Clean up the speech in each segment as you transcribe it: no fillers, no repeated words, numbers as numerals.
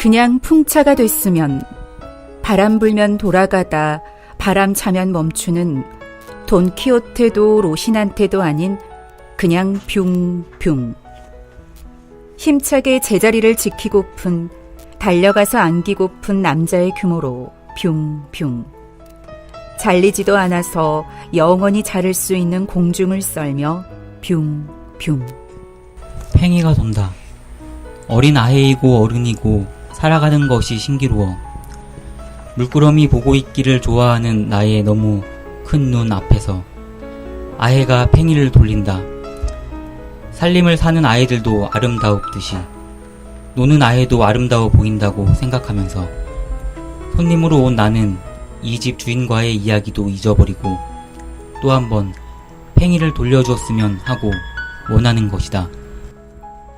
그냥 풍차가 됐으면, 바람 불면 돌아가다 바람 차면 멈추는 돈키호테도 로신한테도 아닌 그냥 뿅뿅. 힘차게 제자리를 지키고픈, 달려가서 안기고픈 남자의 규모로 뿅뿅. 잘리지도 않아서 영원히 자를 수 있는 공중을 썰며 뿅뿅. 팽이가 돈다. 어린 아이이고 어른이고 살아가는 것이 신기루어. 물끄러미 보고 있기를 좋아하는 나의 너무 큰 눈 앞에서 아해가 팽이를 돌린다. 살림을 사는 아이들도 아름다웁듯이 노는 아해도 아름다워 보인다고 생각하면서 손님으로 온 나는 이 집 주인과의 이야기도 잊어버리고 또 한 번 팽이를 돌려주었으면 하고 원하는 것이다.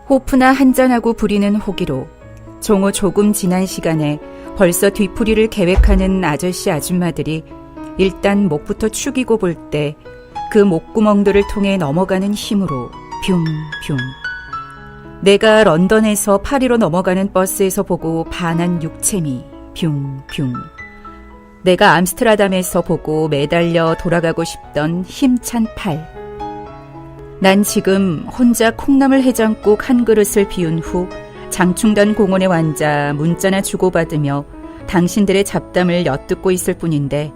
호프나 한잔하고 부리는 호기로 종호 조금 지난 시간에 벌써 뒤풀이를 계획하는 아저씨 아줌마들이 일단 목부터 축이고 볼 때 그 목구멍들을 통해 넘어가는 힘으로 뿅뿅. 내가 런던에서 파리로 넘어가는 버스에서 보고 반한 육체미 뿅뿅. 내가 암스테르담에서 보고 매달려 돌아가고 싶던 힘찬 팔. 난 지금 혼자 콩나물 해장국 한 그릇을 비운 후 장충단 공원에 앉아 문자나 주고받으며 당신들의 잡담을 엿듣고 있을 뿐인데,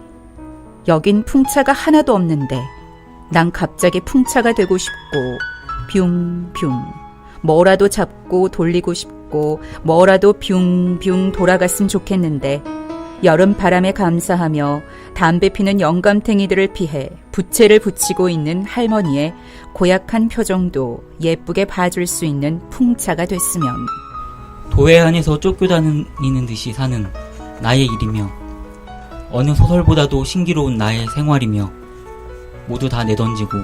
여긴 풍차가 하나도 없는데 난 갑자기 풍차가 되고 싶고 뿅뿅. 뭐라도 잡고 돌리고 싶고 뭐라도 뿅뿅 돌아갔으면 좋겠는데, 여름 바람에 감사하며 담배 피는 영감탱이들을 피해 부채를 붙이고 있는 할머니의 고약한 표정도 예쁘게 봐줄 수 있는 풍차가 됐으면. 도회 안에서 쫓겨다니는 듯이 사는 나의 일이며 어느 소설보다도 신기로운 나의 생활이며 모두 다 내던지고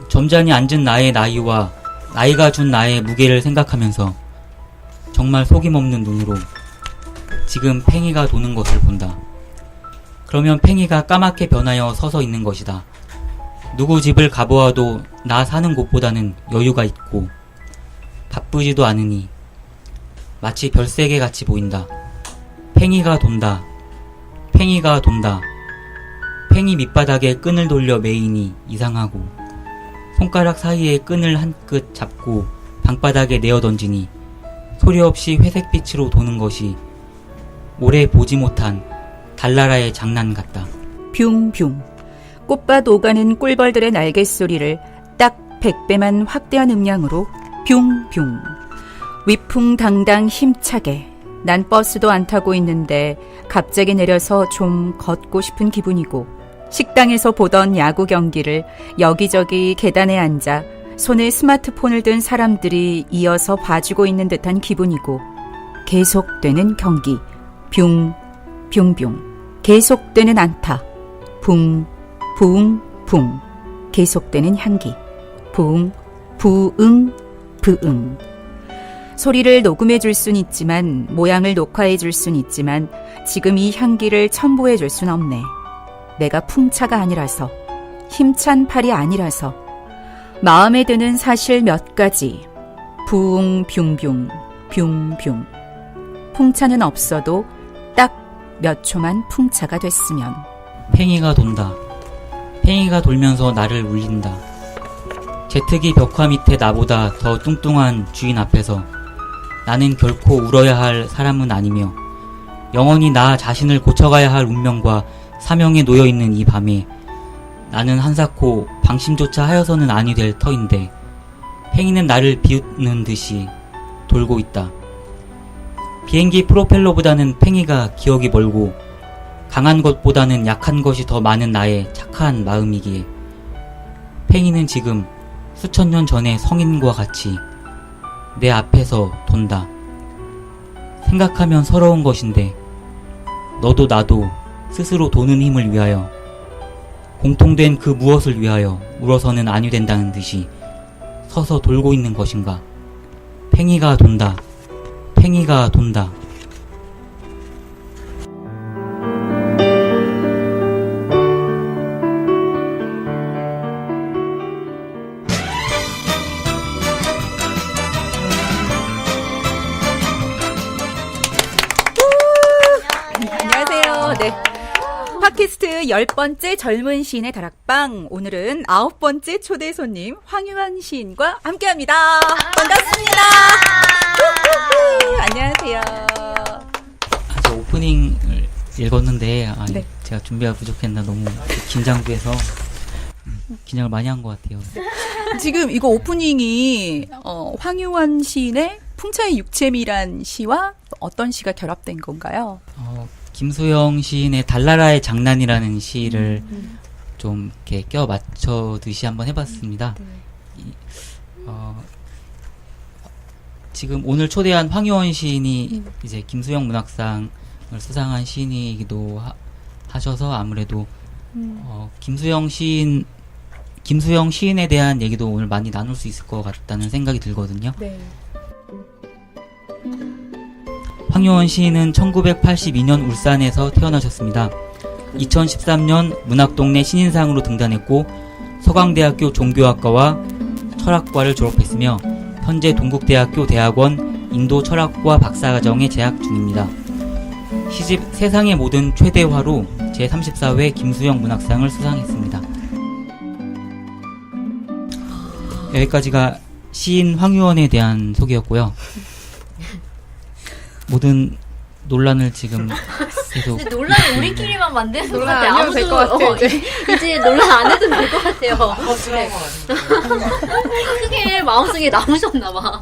점잖이 앉은 나의 나이와 나이가 준 나의 무게를 생각하면서 정말 속임없는 눈으로 지금 팽이가 도는 것을 본다. 그러면 팽이가 까맣게 변하여 서서 있는 것이다. 누구 집을 가보아도 나 사는 곳보다는 여유가 있고 바쁘지도 않으니 마치 별세계 같이 보인다. 팽이가 돈다. 팽이가 돈다. 팽이 밑바닥에 끈을 돌려 매이니 이상하고 손가락 사이에 끈을 한 끝 잡고 방바닥에 내어 던지니 소리 없이 회색빛으로 도는 것이 오래 보지 못한 달나라의 장난 같다. 뿅뿅. 꽃밭 오가는 꿀벌들의 날갯소리를 딱 100배만 확대한 음량으로 뿅뿅. 위풍당당 힘차게. 난 버스도 안 타고 있는데 갑자기 내려서 좀 걷고 싶은 기분이고, 식당에서 보던 야구 경기를 여기저기 계단에 앉아 손에 스마트폰을 든 사람들이 이어서 봐주고 있는 듯한 기분이고, 계속되는 경기 뿅 뿅뿅. 계속되는 안타 붕 붕 붕. 계속되는 향기 붕 부응 부응. 소리를 녹음해 줄 순 있지만, 모양을 녹화해 줄 순 있지만 지금 이 향기를 첨부해 줄 순 없네. 내가 풍차가 아니라서, 힘찬 팔이 아니라서. 마음에 드는 사실 몇 가지. 붕 뿅뿅 뿅뿅. 풍차는 없어도 딱 몇 초만 풍차가 됐으면. 팽이가 돈다. 팽이가 돌면서 나를 울린다. 제트기 벽화 밑에 나보다 더 뚱뚱한 주인 앞에서 나는 결코 울어야 할 사람은 아니며 영원히 나 자신을 고쳐가야 할 운명과 사명에 놓여있는 이 밤에 나는 한사코 방심조차 하여서는 아니 될 터인데 팽이는 나를 비웃는 듯이 돌고 있다. 비행기 프로펠러보다는 팽이가 기억이 멀고 강한 것보다는 약한 것이 더 많은 나의 착한 마음이기에 팽이는 지금 수천 년 전의 성인과 같이 내 앞에서 돈다. 생각하면 서러운 것인데 너도 나도 스스로 도는 힘을 위하여, 공통된 그 무엇을 위하여 울어서는 아니 된다는 듯이 서서 돌고 있는 것인가. 팽이가 돈다. 팽이가 돈다. 팟캐스트 10번째 젊은 시인의 다락방. 오늘은 9번째 초대 손님 황유한 시인과 함께합니다. 반갑습니다. 안녕하세요. 아직 오프닝을 읽었는데 네. 제가 준비가 부족했나 너무 긴장돼서 긴장을 많이 한 것 같아요. 지금 이거 오프닝이 황유한 시인의 풍차의 육체미란 시와 어떤 시가 결합된 건가요? 김수영 시인의 달나라의 장난이라는 시를 좀 이렇게 껴 맞춰듯이 한번 해봤습니다. 지금 오늘 초대한 황유원 시인이 이제 김수영 문학상을 수상한 시인이기도 하셔서 아무래도 김수영 시인에 대한 얘기도 오늘 많이 나눌 수 있을 것 같다는 생각이 들거든요. 네. 황유원 시인은 1982년 울산에서 태어나셨습니다. 2013년 문학동네 신인상으로 등단했고 서강대학교 종교학과와 철학과를 졸업했으며 현재 동국대학교 대학원 인도철학과 박사과정에 재학 중입니다. 시집 세상의 모든 최대화로 제34회 김수영 문학상을 수상했습니다. 여기까지가 시인 황유원에 대한 소개였고요. 모든 논란을 지금 계속 근데 논란을 우리끼리만 만드는 것 논란 같아요. 안 해도 될것 같아요, 이제 논란 안 해도 될 것 같아요. 네. 크게 마음속에 남으셨나봐.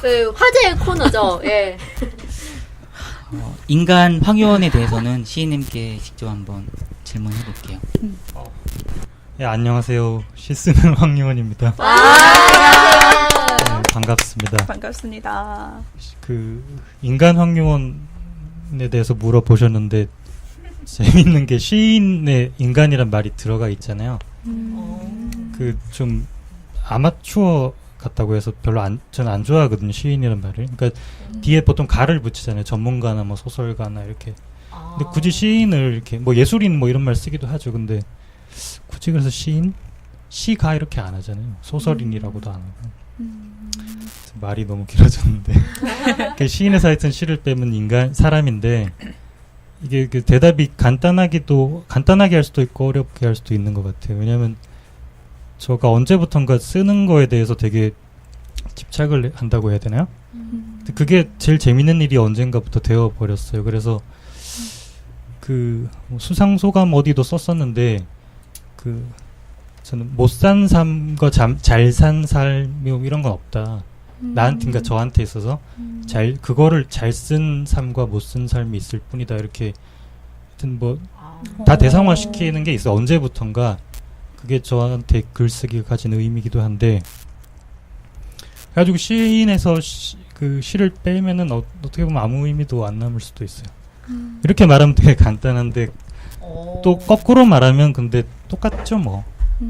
그 화제의 코너죠. 예. 인간 황유원에 대해서는 시인님께 직접 한번 질문해 볼게요. 예, 안녕하세요. 시 쓰는 황유원입니다. 안녕하세요. 네, 반갑습니다. 반갑습니다. 그 인간 황유원에 대해서 물어보셨는데 재밌는 게 시인의 인간이란 말이 들어가 있잖아요. 그 좀 아마추어 같다고 해서 별로 저는 안 좋아하거든요. 시인이란 말을. 그러니까 뒤에 보통 가를 붙이잖아요. 전문가나 뭐 소설가나 이렇게. 근데 굳이 시인을 이렇게 뭐 예술인 뭐 이런 말 쓰기도 하죠. 근데 굳이 그래서 시인? 시가 이렇게 안 하잖아요. 소설인이라고도 안 하고. 말이 너무 길어졌는데. 그 시인에서 하여튼 시를 빼면 인간, 사람인데, 이게 그 대답이 간단하게 할 수도 있고 어렵게 할 수도 있는 것 같아요. 왜냐면, 저가 언제부턴가 쓰는 거에 대해서 되게 집착을 한다고 해야 되나요? 근데 그게 제일 재밌는 일이 언젠가부터 되어버렸어요. 그래서, 뭐 수상소감 어디도 썼었는데, 저는 못 산 삶과 잘 산 삶 이런 건 없다. 나한테, 그러니까 저한테 있어서 그거를 잘 쓴 삶과 못 쓴 삶이 있을 뿐이다. 이렇게 하여튼 뭐 다 대상화 시키는 게 있어. 언제부턴가 그게 저한테 글쓰기가 가진 의미이기도 한데, 그래가지고 시인에서 그 시를 빼면은 어떻게 보면 아무 의미도 안 남을 수도 있어요. 이렇게 말하면 되게 간단한데 또 거꾸로 말하면 근데 똑같죠 뭐.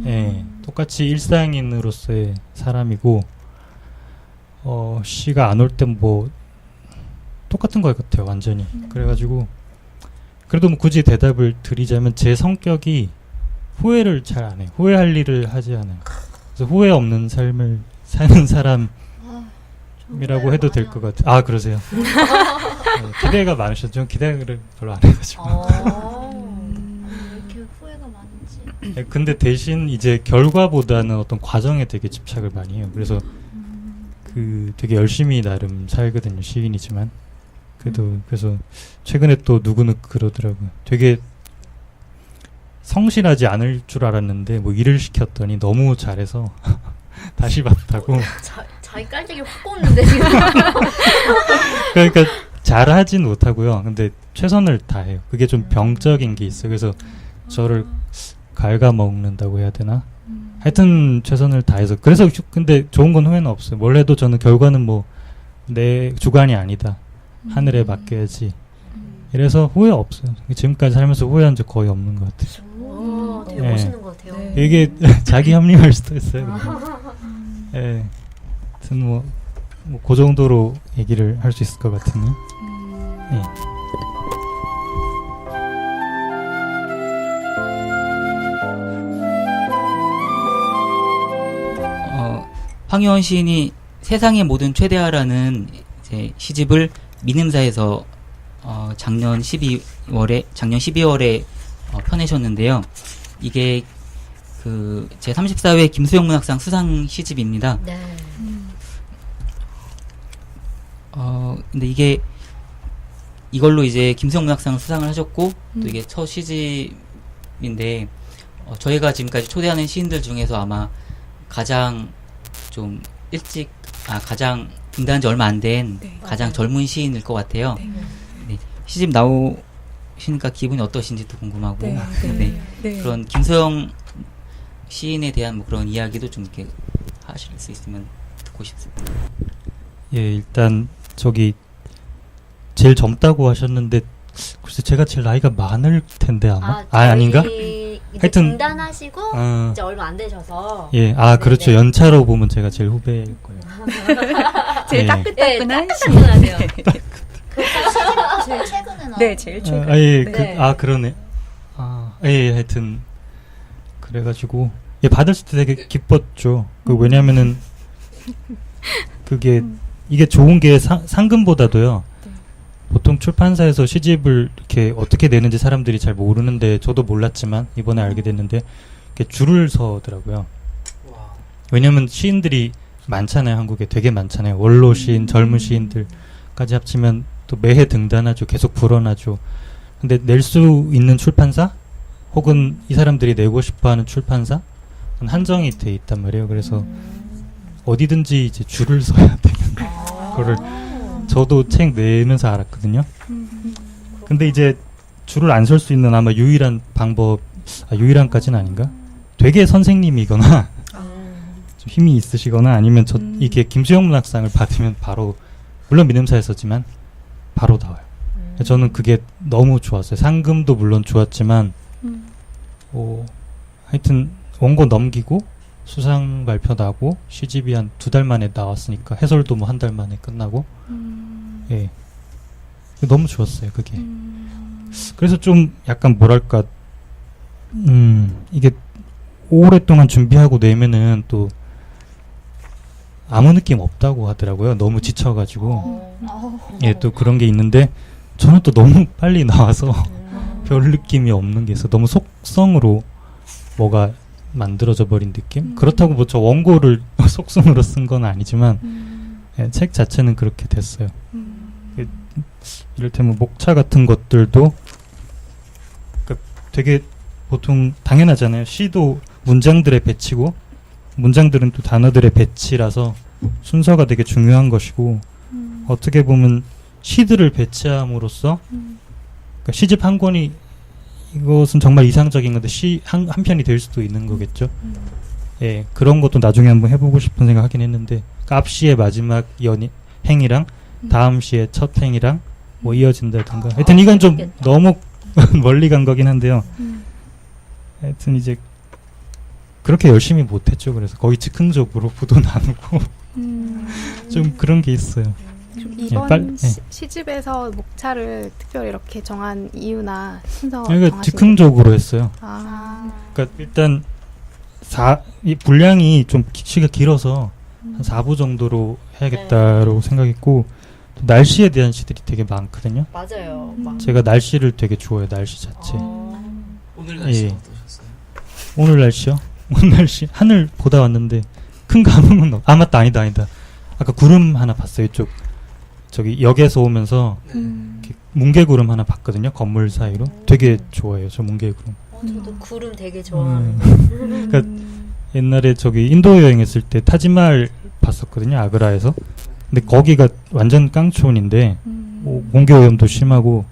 예, 똑같이 일상인으로서의 사람이고 시가 안 올 땐 뭐 똑같은 것 같아요 완전히. 그래가지고 그래도 뭐 굳이 대답을 드리자면 제 성격이 후회를 잘 안 해요. 후회할 일을 하지 않아요. 그래서 후회 없는 삶을 사는 사람이라고 해도 될 것 같아요. 아 그러세요? 네, 기대가 많으셨죠? 전 기대를 별로 안 해가지고. 왜 이렇게 후회가 많은지. 네, 근데 대신 이제 결과보다는 어떤 과정에 되게 집착을 많이 해요. 그래서 되게 열심히 나름 살거든요. 시인이지만 그래서 최근에 또 누구는 그러더라고요. 되게 성실하지 않을 줄 알았는데 뭐 일을 시켰더니 너무 잘해서 다시 봤다고. 자기 깔때기 확 꽂는데 지금. 그러니까 잘하진 못하고요. 근데 최선을 다해요. 그게 좀 병적인 게 있어요. 그래서 저를 갉아먹는다고 해야 되나? 하여튼 최선을 다해서. 그래서 근데 좋은 건 후회는 없어요. 뭘 해도 저는 결과는 뭐 내 주관이 아니다. 하늘에 맡겨야지. 이래서 후회 없어요. 지금까지 살면서 후회한 적 거의 없는 것 같아요. 오, 되게 네. 멋있는 것 같아요. 네. 이게 자기 합리화일 수도 있어요. 예. 하여튼 그 정도로 얘기를 할 수 있을 것 같으네요. 예. 황유원 시인이 세상의 모든 최대화라는 이제 시집을 민음사에서 작년 12 작년 12월에 펴내셨는데요. 이게 제 34회 김수영 문학상 수상 시집입니다. 네. 근데 이걸로 이제 김수영 문학상 수상을 하셨고, 또 이게 첫 시집인데, 저희가 지금까지 초대하는 시인들 중에서 아마 가장 좀 가장 등단한 지 얼마 안 된 가장 젊은 시인일 것 같아요. 네. 시집 나오시니까 기분이 어떠신지도 궁금하고, 그런 김소영 시인에 대한 뭐 그런 이야기도 좀 이렇게 하실 수 있으면 듣고 싶습니다. 예, 일단 제일 젊다고 하셨는데 글쎄 제가 제일 나이가 많을 텐데 아마 아닌가? 하여튼 등단하시고 이제 얼마 안 되셔서. 예, 그렇죠. 연차로 보면 제가 제일 후배일 거예요. 제일 예. 따끈따끈한 따끈하네요. 제일 최근에 나온. 네, 제일 최근. 그러네. 예, 하여튼 그래가지고 받았을 때 되게 기뻤죠. 왜냐면은 이게 좋은 게 상금보다도요. 보통 출판사에서 시집을 이렇게 어떻게 내는지 사람들이 잘 모르는데 저도 몰랐지만 이번에 알게 됐는데 이렇게 줄을 서더라고요. 왜냐면 시인들이 많잖아요. 한국에 되게 많잖아요. 원로 시인, 젊은 시인들까지 합치면 또 매해 등단하죠. 계속 불어나죠. 근데 낼 수 있는 출판사 혹은 이 사람들이 내고 싶어하는 출판사 한정이 돼 있단 말이에요. 그래서 어디든지 이제 줄을 서야 되는 거를 저도 책 내면서 알았거든요. 근데 이제 줄을 안 설 수 있는 아마 유일한 방법, 유일한까지는 아닌가? 되게 선생님이거나 좀 힘이 있으시거나 아니면 이게 김수영 문학상을 받으면 바로, 물론 민음사에서지만 바로 나와요. 저는 그게 너무 좋았어요. 상금도 물론 좋았지만 하여튼 원고 넘기고 수상 발표 나고 시집이 한 2달 만에 나왔으니까 해설도 뭐 1달 만에 끝나고 예, 너무 좋았어요 그게. 그래서 좀 약간 뭐랄까 이게 오랫동안 준비하고 내면은 또 아무 느낌 없다고 하더라고요. 너무 지쳐가지고. 예, 또 그런 게 있는데 저는 또 너무 빨리 나와서 별 느낌이 없는 게 있어. 너무 속성으로 뭐가 만들어져 버린 느낌? 그렇다고 뭐 저 원고를 속성으로 쓴 건 아니지만 예, 책 자체는 그렇게 됐어요. 이를테면 목차 같은 것들도 그러니까 되게 보통 당연하잖아요. 시도 문장들의 배치고 문장들은 또 단어들의 배치라서 순서가 되게 중요한 것이고 어떻게 보면 시들을 배치함으로써 그러니까 시집 한 권이 이것은 정말 이상적인 건데 시 한 편이 될 수도 있는 거겠죠. 예, 그런 것도 나중에 한번 해보고 싶은 생각하긴 했는데 그러니까 앞 시의 마지막 행이랑 다음 시의 첫 행이랑 뭐 이어진다든가. 하여튼 이건 좀 너무 멀리 간 거긴 한데요. 하여튼 이제 그렇게 열심히 못했죠. 그래서 거의 즉흥적으로 부도 나누고 좀 그런 게 있어요. 이번 시집에서 목차를 특별히 이렇게 정한 이유나 순서 그러니까 즉흥적으로 했어요. 그러니까 일단 이 분량이 좀 시가 길어서 한 4부 정도로 해야겠다라고 생각했고 또 날씨에 대한 시들이 되게 많거든요. 맞아요. 제가 날씨를 되게 좋아해요. 날씨 자체. 오늘 날씨 어떠셨어요? 오늘 날씨요? 오늘 날씨 하늘 보다 왔는데 큰 감흥은 맞다. 아니다. 아까 구름 하나 봤어요. 저기 역에서 오면서 뭉게구름 하나 봤거든요. 건물 사이로. 되게 좋아해요. 저 뭉게구름. 저도 구름 되게 좋아합니다. 그러니까 옛날에 저기 인도 여행했을 때 타지말 봤었거든요. 아그라에서. 근데 거기가 완전 깡촌인데 공기 오염도 심하고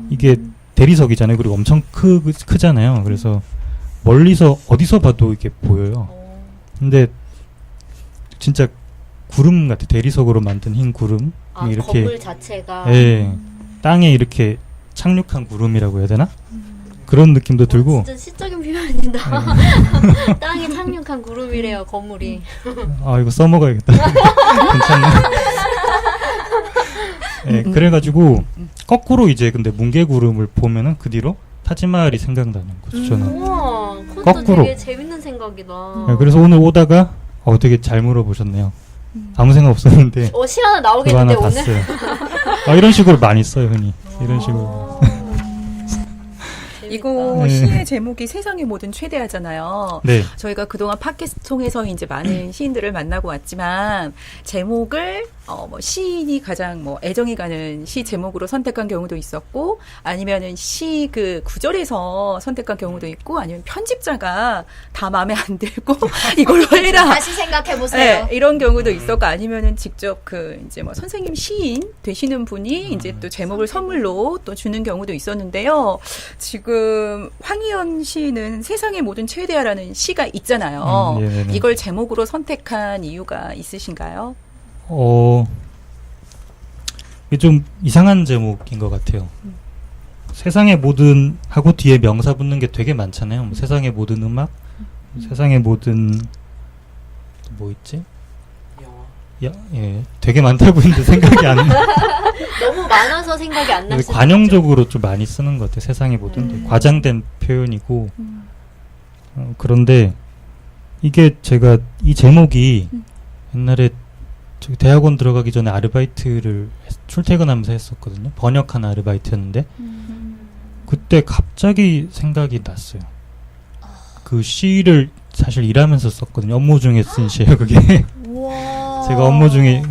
이게 대리석이잖아요. 그리고 엄청 크잖아요. 그래서 멀리서 어디서 봐도 이게 보여요. 근데 진짜 구름 같아. 대리석으로 만든 흰 구름. 이렇게 건물 자체가 예, 땅에 이렇게 착륙한 구름이라고 해야 되나? 그런 느낌도 들고. 진짜 시적인 표현이다. 땅에 착륙한 구름이래요. 건물이. 이거 써먹어야겠다. 괜찮네. 예, 그래가지고 거꾸로 이제 근데 뭉게구름을 보면은 그 뒤로 타지마할이 생각나는 거죠. 저는. 우와, 그것도 거꾸로. 되게 재밌는 생각이다. 예, 그래서 오늘 오다가 되게 잘 물어보셨네요. 아무 생각 없었는데 시 하나 그거 나오겠는데 하나 오늘. 봤어요. 이런 식으로 많이 써요, 흔히. 이런 식으로. 이거 네. 시의 제목이 세상의 모든 최대하잖아요. 네. 저희가 그동안 팟캐스트 통해서 이제 많은 시인들을 만나고 왔지만 제목을 뭐 시인이 가장 뭐 애정이 가는 시 제목으로 선택한 경우도 있었고 아니면은 시 그 구절에서 선택한 경우도 있고 아니면 편집자가 다 마음에 안 들고 이걸로 해라. 다시 생각해 보세요. 네, 이런 경우도 있었고 아니면은 직접 그 이제 뭐 선생님 시인 되시는 분이 이제 또 제목을 선물로 또 주는 경우도 있었는데요. 지금 황희연 시인은 세상의 모든 최대야라는 시가 있잖아요. 네네네. 이걸 제목으로 선택한 이유가 있으신가요? 이게 좀 이상한 제목인 것 같아요. 세상의 모든 하고 뒤에 명사 붙는 게 되게 많잖아요. 뭐 세상의 모든 음악, 세상의 모든 뭐 있지? 영화. 예, 되게 많다고 했는데 생각이 안 나. 너무 많아서 생각이 안 날 수도 관용적으로 좀 많이 쓰는 것 같아요. 세상의 모든 과장된 표현이고 그런데 이게 제가 이 제목이 옛날에 저기 대학원 들어가기 전에 아르바이트를 출퇴근하면서 했었거든요. 번역하는 아르바이트였는데 그때 갑자기 생각이 났어요. 그 시를 사실 일하면서 썼거든요. 업무 중에 쓴 시예요. 그게 우와. 제가 업무 중에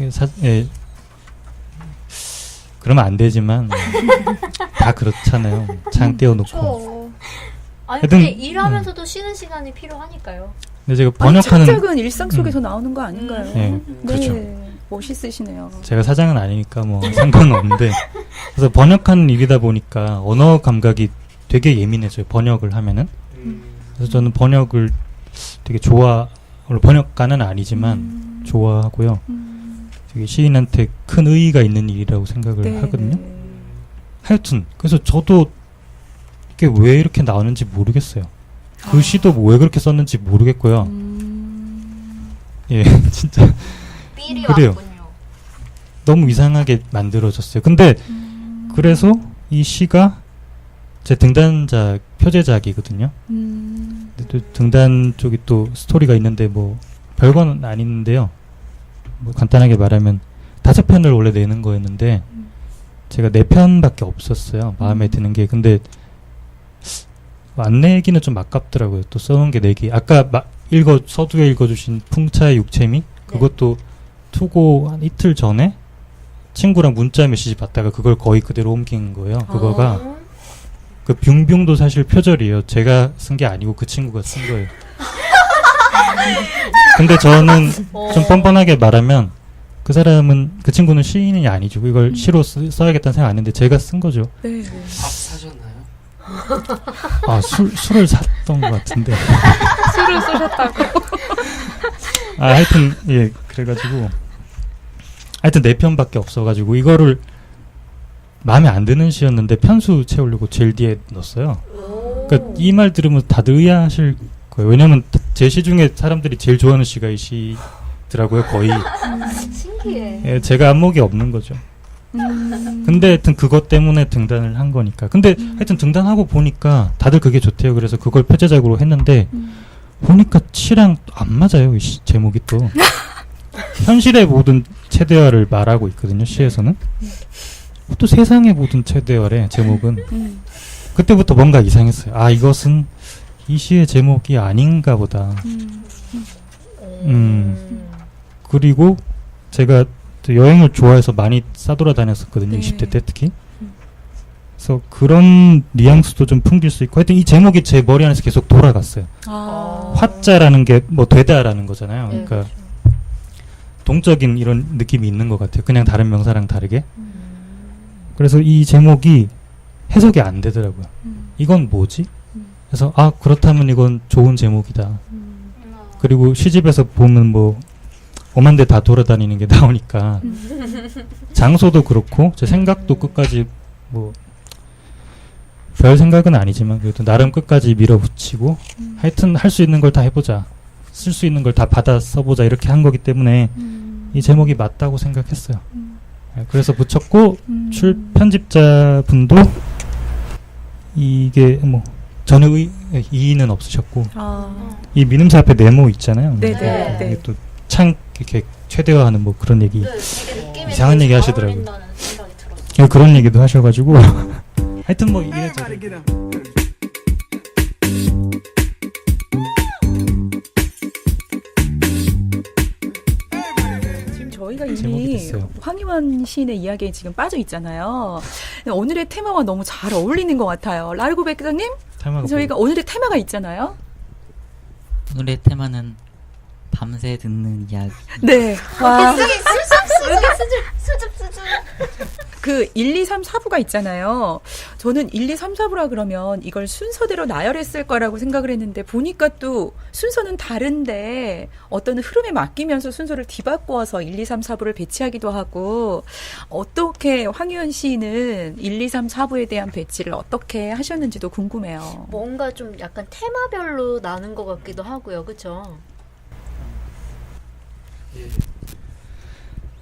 그러면 안 되지만 다 그렇잖아요. 창 떼어놓고. 그렇죠. 아니 하여튼, 근데 일하면서도 쉬는 시간이 필요하니까요. 근데 제가 아니, 번역하는 창작은 일상 속에서 나오는 거 아닌가요? 네, 그렇죠. 멋있으시네요. 제가 사장은 아니니까 뭐 상관은 없는데 그래서 번역하는 일이다 보니까 언어 감각이 되게 예민해져요. 번역을 하면은. 그래서 저는 번역을 되게 물론 번역가는 아니지만 좋아하고요. 되게 시인한테 큰 의의가 있는 일이라고 생각을 하거든요. 하여튼 그래서 저도 이게 왜 이렇게 나오는지 모르겠어요. 그 시도 왜 그렇게 썼는지 모르겠고요. 예, 진짜 삘이 그래요. 왔군요. 너무 이상하게 만들어졌어요. 근데 그래서 이 시가 제 등단작 표제작이거든요. 근데 또 등단 쪽이 또 스토리가 있는데 뭐 별건 아닌데요. 뭐 간단하게 말하면 5편을 원래 내는 거였는데 제가 4편밖에 없었어요. 마음에 드는 게. 근데 안 내기는 좀 아깝더라고요. 또 써놓은 게 4개. 아까 서두에 읽어주신 풍차의 육체미 그것도 투고 한 이틀 전에 친구랑 문자 메시지 받다가 그걸 거의 그대로 옮긴 거예요. 그거가 그 뿅뿅도 사실 표절이에요. 제가 쓴 게 아니고 그 친구가 쓴 거예요. 근데 저는 좀 뻔뻔하게 말하면 그 친구는 시인이 아니죠. 이걸 시로 써야겠다는 생각 안 했는데 제가 쓴 거죠. 네. 밥 사셨나요? 아, 술을 샀던 것 같은데. 술을 쏘셨다고. 하여튼, 예, 그래가지고. 하여튼 4편밖에 없어가지고, 이거를 마음에 안 드는 시였는데 편수 채우려고 제일 뒤에 넣었어요. 그러니까 이 말 들으면 다들 의아하실 거예요. 왜냐면 제 시 중에 사람들이 제일 좋아하는 시가 이 시더라고요, 거의. 신기해. 예, 제가 안목이 없는 거죠. 근데 하여튼 그것 때문에 등단을 한 거니까. 근데 하여튼 등단하고 보니까 다들 그게 좋대요. 그래서 그걸 표제작으로 했는데 보니까 시랑 안 맞아요. 이 제목이 또. 현실의 모든 최대화를 말하고 있거든요. 시에서는. 또 세상의 모든 최대화래 제목은. 그때부터 뭔가 이상했어요. 아, 이것은 이 시의 제목이 아닌가 보다. 그리고 제가 여행을 좋아해서 많이 싸돌아다녔었거든요. 20대 때 특히. 그래서 그런 뉘앙스도 좀 풍길 수 있고 하여튼 이 제목이 제 머리 안에서 계속 돌아갔어요. 화자라는 게 뭐 되다라는 거잖아요. 그러니까 동적인 이런 느낌이 있는 것 같아요. 그냥 다른 명사랑 다르게. 그래서 이 제목이 해석이 안 되더라고요. 이건 뭐지? 그래서 그렇다면 이건 좋은 제목이다. 그리고 시집에서 보면 뭐 오만 데 다 돌아다니는 게 나오니까 장소도 그렇고 제 생각도 끝까지 뭐 별 생각은 아니지만 그래도 나름 끝까지 밀어붙이고 하여튼 할 수 있는 걸 다 해보자. 쓸 수 있는 걸 다 받아 써보자 이렇게 한 거기 때문에 이 제목이 맞다고 생각했어요. 그래서 붙였고 편집자 분도 이게 뭐 전혀 이의는 없으셨고 이 민음사 앞에 네모 있잖아요. 네네. 이게 또 창 이렇게 최대화하는 뭐 그런 얘기 이상한 얘기 하시더라고요. 그런 얘기도 하셔가지고 하여튼 뭐 이래저래 있어요. 황희원 시인의 이야기에 지금 빠져 있잖아요. 오늘의 테마와 너무 잘 어울리는 것 같아요. 라르고 백장님, 테마가 저희가 오늘의 테마가 있잖아요. 오늘의 테마는 밤새 듣는 이야기. 네. 와. 수줍. 그 1, 2, 3, 4부가 있잖아요. 저는 1, 2, 3, 4부라 그러면 이걸 순서대로 나열했을 거라고 생각을 했는데 보니까 또 순서는 다른데 어떤 흐름에 맡기면서 순서를 뒤바꿔서 1, 2, 3, 4부를 배치하기도 하고 어떻게 황희연 시인은 1, 2, 3, 4부에 대한 배치를 어떻게 하셨는지도 궁금해요. 뭔가 좀 약간 테마별로 나눈 것 같기도 하고요. 그쵸?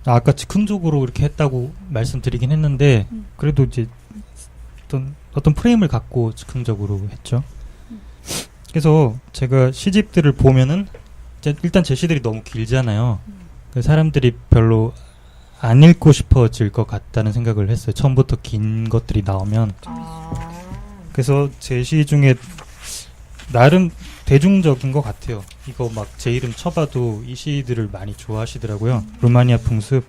아까 즉흥적으로 이렇게 했다고 말씀드리긴 했는데 그래도 이제 어떤 프레임을 갖고 즉흥적으로 했죠. 그래서 제가 시집들을 보면은 일단 제 시들이 너무 길잖아요. 그래서 사람들이 별로 안 읽고 싶어질 것 같다는 생각을 했어요. 처음부터 긴 것들이 나오면. 그래서 제 시 중에 나름 대중적인 것 같아요. 이거 막 제 이름 쳐봐도 이 시들을 많이 좋아하시더라고요. 루마니아 풍습.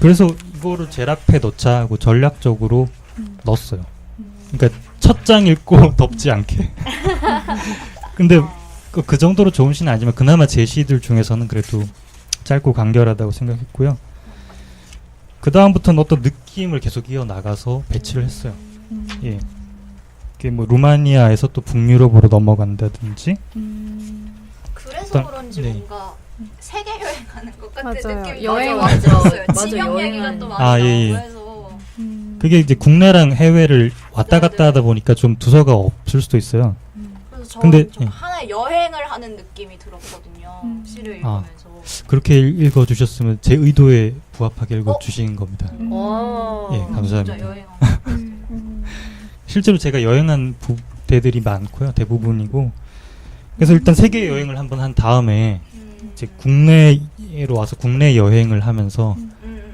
그래서 이거를 제일 앞에 넣자 하고 전략적으로 넣었어요. 그러니까 첫 장 읽고 덮지 않게. 근데 그 정도로 좋은 시는 아니지만 그나마 제 시들 중에서는 그래도 짧고 간결하다고 생각했고요. 그 다음부터는 어떤 느낌을 계속 이어나가서 배치를 했어요. 예. 이게 뭐 루마니아에서 또 북유럽으로 넘어간다든지. 그래서 어떤- 그런지 네. 뭔가 세계 여행하는 것 같은 맞아요. 느낌이 여행 맞아. 왔어요. 맞아, 지명 여행 얘기가 또 많이 아, 나오고 예, 예. 해서 그게 이제 국내랑 해외를 왔다 갔다 하다 보니까 좀 두서가 없을 수도 있어요. 그래서 저는 근데, 좀 예. 하나의 여행을 하는 느낌이 들었거든요. 시를 아. 읽으면서. 그렇게 읽어주셨으면 제 의도에 부합하게 읽어주신 겁니다. 오. 예, 감사합니다. 진짜 여행. 실제로 제가 여행한 부대들이 많고요. 대부분이고. 그래서 일단 세계 여행을 한번 한 다음에 이제 국내로 와서 국내 여행을 하면서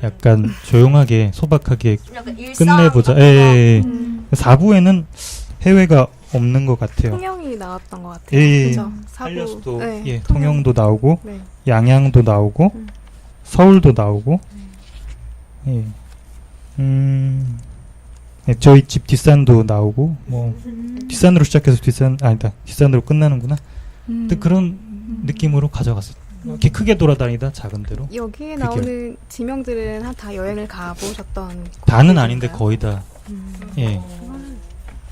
약간 조용하게 소박하게 좀 약간 일상 끝내보자. 같은 거. 예. 4부에는 해외가 없는 것 같아요. 통영이 나왔던 것 같아요. 예. 그죠? 살려서도 네, 예, 통영도 나오고 네. 양양도 나오고 서울도 나오고 예. 네, 저희 집 뒷산도 나오고 뭐 뒷산으로 시작해서 뒷산으로 끝나는구나. 근데 그런 느낌으로 가져갔어요. 이렇게 크게 돌아다니다 작은 데로. 여기에 그게- 나오는 지명들은 다 여행을 가보셨던 다는 아닌데 곳들인가요? 거의 다 음. 예.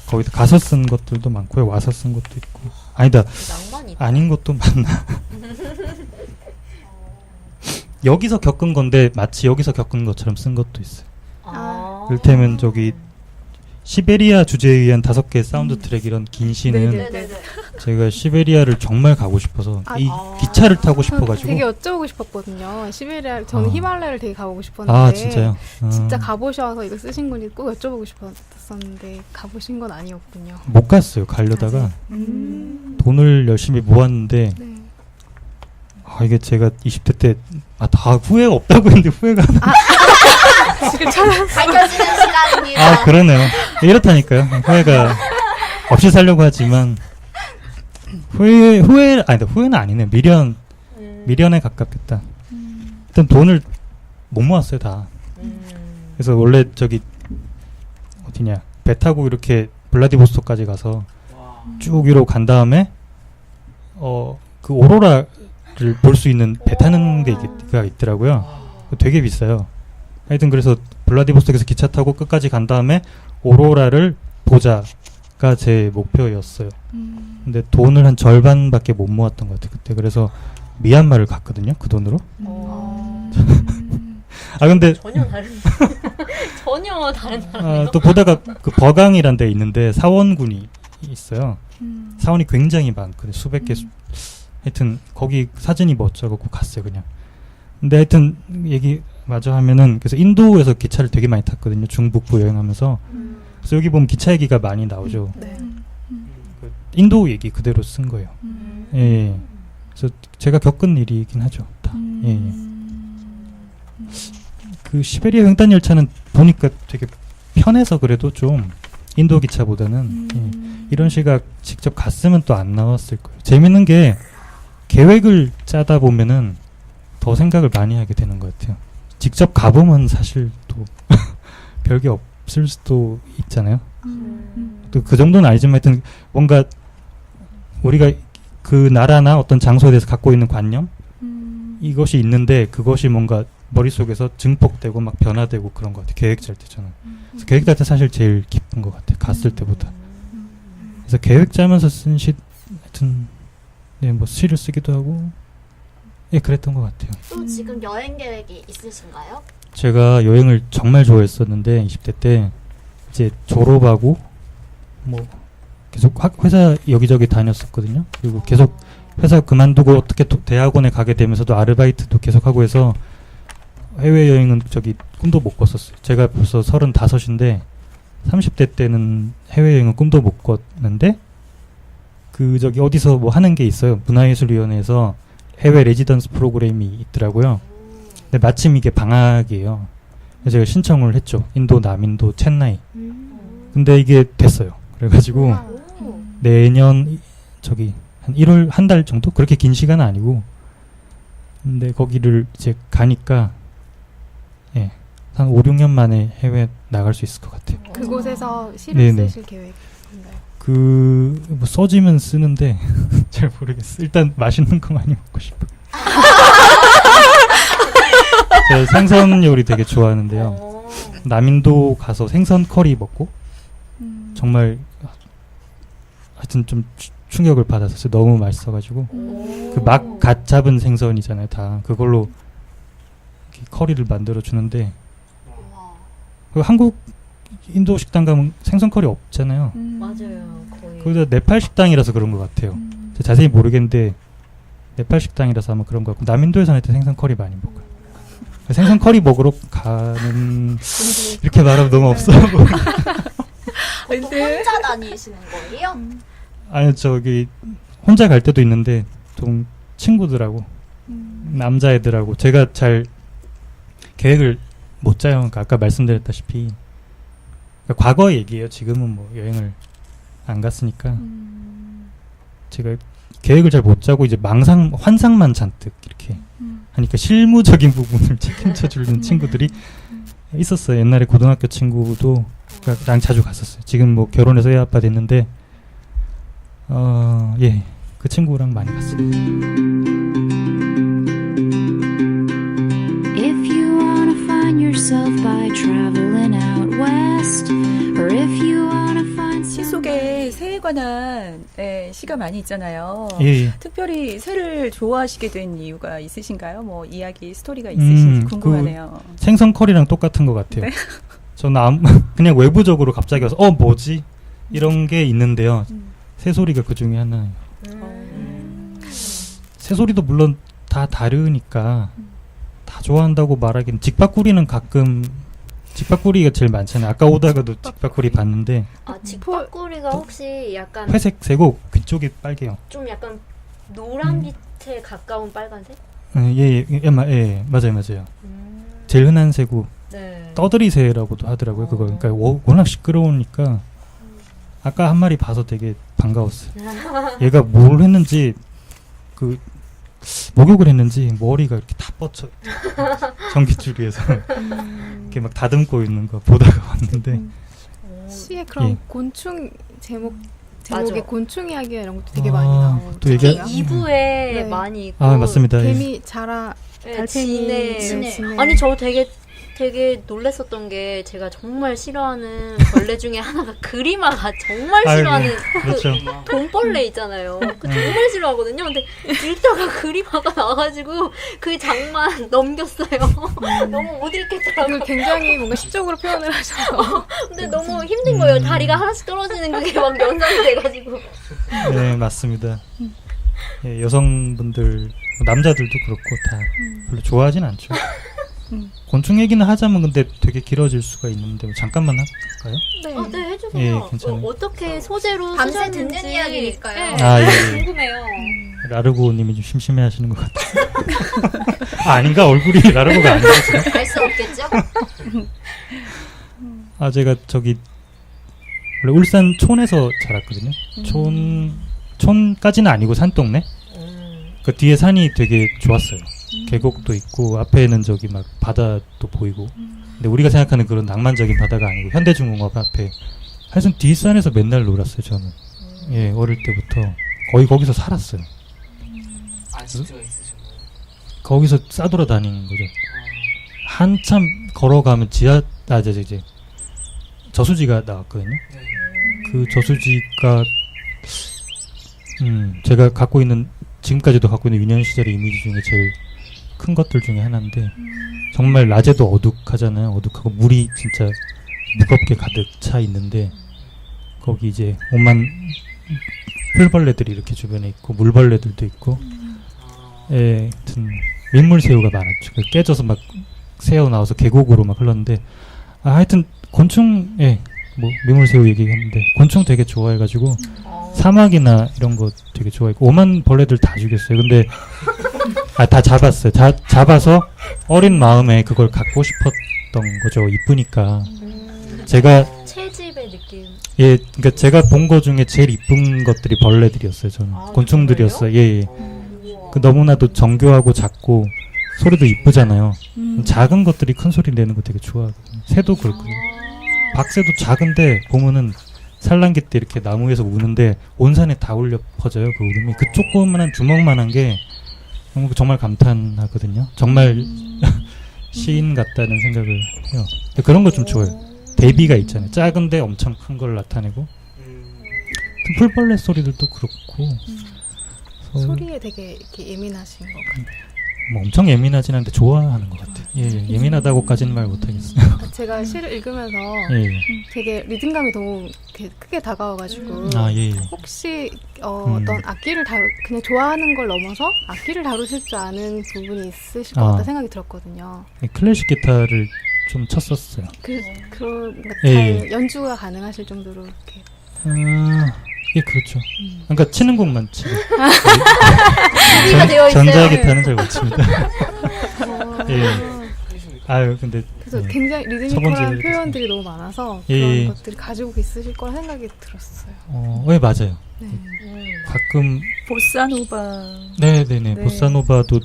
거의 다 가서 쓴 것들도 많고요. 와서 쓴 것도 있고. 아니다. 낭만이 있다. 아닌 것도 많나. 여기서 겪은 건데 마치 여기서 겪은 것처럼 쓴 것도 있어요. 아. 이를테면 저기 시베리아 주제에 의한 5개의 사운드 트랙 이런 긴 시는 네네. 네네네. 제가 시베리아를 정말 가고 싶어서 아, 이 아. 기차를 타고 저 싶어가지고 되게 여쭤보고 싶었거든요. 시베리아, 저는 아. 히말라야를 되게 가보고 싶었는데 아 진짜요? 진짜 가보셔서 이거 쓰신 건지 꼭 여쭤보고 싶었었는데 가보신 건 아니었군요. 못 갔어요. 가려다가 돈을 열심히 모았는데 네. 아 이게 제가 20대 때 다 후회가 없다고 했는데 후회가 지금 찾아서 밝혀지는 시간입니다. 아 그러네요. 이렇다니까요. 후회가 없이 살려고 하지만 후회는 아니네요. 미련에 가깝겠다. 일단 돈을 못 모았어요 다. 그래서 원래 저기 어디냐 배 타고 이렇게 블라디보스토크까지 가서 와. 쭉 위로 간 다음에 그 오로라를 볼 수 있는 배 타는 데가 있더라고요. 되게 비싸요. 하여튼 그래서 블라디보스토크에서 기차 타고 끝까지 간 다음에 오로라를 보자가 제 목표였어요. 근데 돈을 한 절반밖에 못 모았던 것 같아요 그때. 그래서 미얀마를 갔거든요 그 돈으로. 아 근데 전혀 다른 전혀 다른 또 보다가 그 버강이란 데 있는데 사원군이 있어요. 사원이 굉장히 많거든요. 수백 개. 하여튼 거기 사진이 멋져갖고 갔어요 그냥. 근데 하여튼 얘기 마저 하면은 그래서 인도에서 기차를 되게 많이 탔거든요. 중북부 여행하면서. 그래서 여기 보면 기차 얘기가 많이 나오죠. 네. 그 인도 얘기 그대로 쓴 거예요. 예. 그래서 제가 겪은 일이긴 하죠. 다. 예. 그 시베리아 횡단 열차는 보니까 되게 편해서 그래도 좀 인도 기차보다는 예. 이런 시각 직접 갔으면 또 안 나왔을 거예요. 재밌는 게 계획을 짜다 보면은 더 생각을 많이 하게 되는 것 같아요. 직접 가보면 사실 또 별게 없을 수도 있잖아요. 또 그 정도는 아니지만 하여튼 뭔가 우리가 그 나라나 어떤 장소에 대해서 갖고 있는 관념 이것이 있는데 그것이 뭔가 머릿속에서 증폭되고 막 변화되고 그런 것 같아요. 계획 짤 때 저는. 그래서 계획 짤 때 사실 제일 기쁜 것 같아요. 갔을 때보다. 그래서 계획 짜면서 쓴 시 하여튼 네, 뭐 시를 쓰기도 하고 예 그랬던 것 같아요. 또 지금 여행 계획이 있으신가요? 제가 여행을 정말 좋아했었는데 20대 때 이제 졸업하고 뭐 계속 회사 여기저기 다녔었거든요. 그리고 계속 회사 그만두고 어떻게 대학원에 가게 되면서도 아르바이트도 계속하고 해서 해외여행은 저기 꿈도 못 꿨었어요. 제가 벌써 35인데 30대 때는 해외여행은 꿈도 못 꿨는데 그 저기 어디서 뭐 하는 게 있어요. 문화예술위원회에서 해외 레지던스 프로그램이 있더라고요. 근데 마침 이게 방학이에요. 그래서 제가 신청을 했죠. 인도, 남인도, 첸나이. 근데 이게 됐어요. 그래가지고 내년 저기 한 1월 한 달 정도? 그렇게 긴 시간은 아니고 근데 거기를 이제 가니까 예, 한 5, 6년 만에 해외 나갈 수 있을 것 같아요. 그곳에서 시를 네네. 쓰실 계획인가요? 뭐 써지면 쓰는데 잘 모르겠어요. 일단 맛있는 거 많이 먹고 싶어요. 제가 생선 요리 되게 좋아하는데요. 남인도 가서 생선 커리 먹고 정말 하여튼 좀 충격을 받았었어요. 너무 맛있어가지고 그 막 갓 잡은 생선이잖아요. 다 그걸로 이렇게 커리를 만들어 주는데 한국 인도 식당 가면 생선 커리 없잖아요. 맞아요. 거의. 거기다 네팔 식당이라서 그런 것 같아요. 제가 자세히 모르겠는데 네팔 식당이라서 아마 그런 것 같고 남인도에서는 하여튼 생선 커리 많이 먹어요. 생선 커리 먹으러 가는 이렇게 말하면 너무 없어. 보통 혼자 다니시는 거예요? 아니 저기 혼자 갈 때도 있는데 좀 친구들하고 남자애들하고 제가 잘 계획을 못 짜요. 그러니까 아까 말씀드렸다시피 그러니까 과거 얘기예요. 지금은 뭐 여행을 안 갔으니까 제가 계획을 잘 못 짜고 이제 환상만 잔뜩 이렇게 하니까 실무적인 부분을 책임져 주는 친구들이 있었어요. 옛날에 고등학교 친구도 랑 자주 갔었어요. 지금 뭐 결혼해서 애 아빠 됐는데 예, 그 친구랑 많이 갔어요. If you wanna find yourself by traveling out west, or if you wanna find 시 속에 새에 관한 시가 많이 있잖아요. 예. 특별히 새를 좋아하시게 된 이유가 있으신가요? 뭐 이야기 스토리가 있으신지 궁금하네요. 생선 커리랑 똑같은 것 같아요. 네. 저는 그냥 외부적으로 갑자기 와서 뭐지? 이런 게 있는데요. 새소리가 그 중에 하나예요. 새소리도 물론 다 다르니까 다 좋아한다고 말하기는 직박구리는 가끔 직박구리가 제일 많잖아요. 아까 오다가도 직박구리 봤는데 아, 직박구리가 혹시 약간 회색 새고 귀 쪽이 빨개요. 좀 약간 노란빛에 가까운 빨간색? 예, 맞아요. 제일 흔한 새고 네. 떠들이 새라고도 하더라고요. 그거 그러니까 워낙 시끄러우니까 아까 한 마리 봐서 되게 반가웠어요. 얘가 뭘 했는지 그 목욕을 했는지 머리가 이렇게 다 뻗쳐 전기줄기에서 이렇게 막 다듬고 있는 거 보다가 왔는데 시에 그런 예. 곤충 제목에 맞아. 곤충 이야기가 이런 것도 되게 많이 나오고 또 특히 얘기 2부에 네. 많이 있고 맞습니다. 예. 개미 자라 네, 달팽이 진해. 진해. 아니 저 되게 놀랬었던 게 제가 정말 싫어하는 벌레 중에 하나가 그리마가 정말 싫어하는 그렇죠. 그 돈벌레 있잖아요. 그 정말 싫어하거든요. 근데 읽다가 그리마가 나와가지고 그 장만 넘겼어요. 너무 못 읽겠더라고요. 이걸 굉장히 뭔가 시적으로 표현을 하셔서 근데 너무 힘든 거예요. 다리가 하나씩 떨어지는 그게 막 연상이 돼가지고. 네, 맞습니다. 예, 여성분들 남자들도 그렇고 다 별로 좋아하진 않죠. 곤충 얘기는 하자면 근데 되게 길어질 수가 있는데 뭐 잠깐만 할까요? 네. 네, 해주세요. 예, 괜찮아요. 어떻게 소재로 밤새 쓰셨는지. 듣는 이야기니까요. 네, 예. 궁금해요. 라르고님이 좀 심심해 하시는 것 같아요. 아닌가? 얼굴이 라르고가 아니죠? 알 수 없겠죠? 제가 저기 원래 울산 촌에서 자랐거든요. 촌까지는 아니고 산동네. 그 뒤에 산이 되게 좋았어요. 계곡도 있고 앞에는 저기 막 바다도 보이고. 근데 우리가 생각하는 그런 낭만적인 바다가 아니고 현대중공업 앞에. 하여튼 뒷산에서 맨날 놀았어요 저는. 예, 어릴 때부터 거의 거기서 살았어요. 아직도 있으신 거예요? 거기서 싸돌아 다니는 거죠. 한참 걸어가면 이제 저수지가 나왔거든요. 네. 그 저수지가 제가 지금까지도 갖고 있는 유년 시절의 이미지 중에 제일 큰 것들 중에 하나인데 정말 낮에도 어둑하잖아요. 어둑하고 물이 진짜 무겁게 가득 차 있는데 거기 이제 오만 풀벌레들이 이렇게 주변에 있고 물벌레들도 있고 예, 하여튼 민물새우가 많았죠. 깨져서 막 새어 나와서 계곡으로 막 흘렀는데 하여튼 곤충 뭐 민물새우 얘기했는데 곤충 되게 좋아해가지고 사막이나 이런 거 되게 좋아했고 오만 벌레들 다 죽였어요. 근데 다 잡았어요. 잡아서 어린 마음에 그걸 갖고 싶었던 거죠. 이쁘니까. 제가 채집의 느낌. 예, 그러니까 제가 본 거 중에 제일 이쁜 것들이 벌레들이었어요. 저는 곤충들이었어요. 예. 그 너무나도 정교하고 작고 소리도 이쁘잖아요. 작은 것들이 큰 소리 내는 거 되게 좋아하거든요. 새도 그렇고요. 박새도 작은데 보면은 산란기 때 이렇게 나무에서 우는데 온 산에 다 울려 퍼져요. 그 울음이. 그 조그만한 주먹만한 게 정말 감탄하거든요. 정말 시인 같다는 생각을 해요. 그런 거 좀 좋아해요. 대비가 있잖아요. 작은데 엄청 큰 걸 나타내고 풀벌레 소리들도 그렇고 소리에 되게 이렇게 예민하신 것 같아요. 뭐 엄청 예민하진 않은데 좋아하는 것 같아요. 예민하다고까지는 말 못하겠어요. 제가 시를 읽으면서 되게 리듬감이 너무 크게 다가와가지고 혹시 어떤 악기를 그냥 좋아하는 걸 넘어서 악기를 다루실 줄 아는 부분이 있으실 것 같다 생각이 들었거든요. 클래식 기타를 좀 쳤었어요. 잘 연주가 가능하실 정도로 이렇게. 예, 그렇죠. 그러니까 치는 곡만 치고. 되어 있어요. 전자기타는 잘 못 칩니다. 근데 그래서 굉장히 리드미컬한 표현들이 너무 많아서 그런 것들을 가지고 있으실 거라 생각이 들었어요. 맞아요. 네. 가끔 보사노바. 네네네. 보사노바도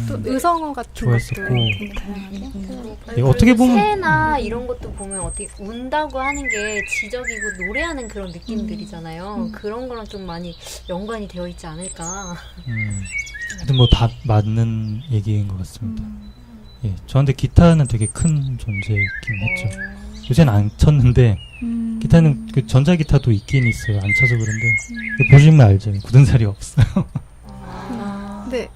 또 의성어 같은 좋아했었고. 것도 되게 다양하게. 어떻게 보면 새나 이런 것도 보면 어떻게 운다고 하는 게 지적이고 노래하는 그런 느낌들이잖아요. 그런 거랑 좀 많이 연관이 되어 있지 않을까. 하여튼 뭐 다 맞는 얘기인 것 같습니다. 예, 저한테 기타는 되게 큰 존재이긴 했죠. 요새는 안 쳤는데 기타는 그 전자기타도 있긴 있어요. 안 쳐서 그런데 보시면 알죠. 굳은 살이 없어요. 근데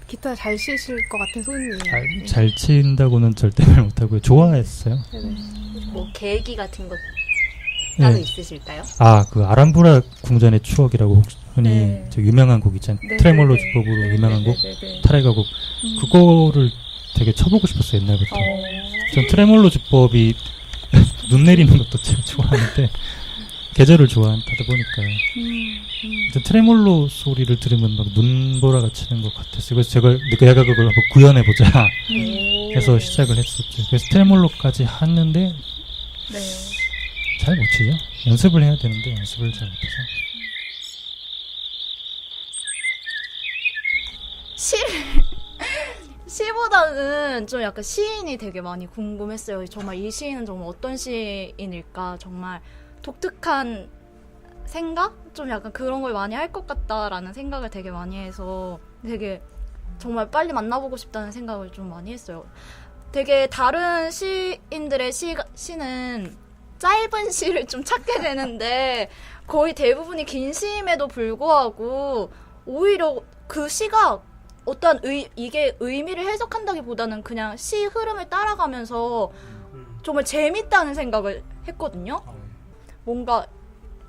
기타 잘 치실 것 같은 소리예요. 잘 친다고는 절대 말 못하고요. 좋아했어요. 뭐 계기 같은 것 따로 있으실까요? 그 아람브라 궁전의 추억이라고 흔히 저 유명한 곡 있잖아요. 트레몰로 주법으로 유명한 곡, 타레가 곡. 그거를 되게 쳐보고 싶었어요. 옛날부터. 전 트레몰로 주법이 눈 내리는 것도 제일 좋아하는데 계절을 좋아하다 보니까 트레몰로 소리를 들으면 막 눈보라가 치는 것 같았어요. 그래서 제가 그걸 한번 구현해보자 해서 시작을 했었죠. 그래서 트레몰로까지 하는데 잘 못 치죠. 연습을 해야 되는데 연습을 잘 못해서. 시보다는 좀 약간 시인이 되게 많이 궁금했어요. 정말 이 시인은 정말 어떤 시인일까? 정말 독특한 생각? 좀 약간 그런 걸 많이 할 것 같다라는 생각을 되게 많이 해서 되게 정말 빨리 만나보고 싶다는 생각을 좀 많이 했어요. 되게 다른 시인들의 시는 짧은 시를 좀 찾게 되는데 거의 대부분이 긴 시임에도 불구하고 오히려 그 시가 어떤 이게 의미를 해석한다기보다는 그냥 시 흐름을 따라가면서 정말 재밌다는 생각을 했거든요. 뭔가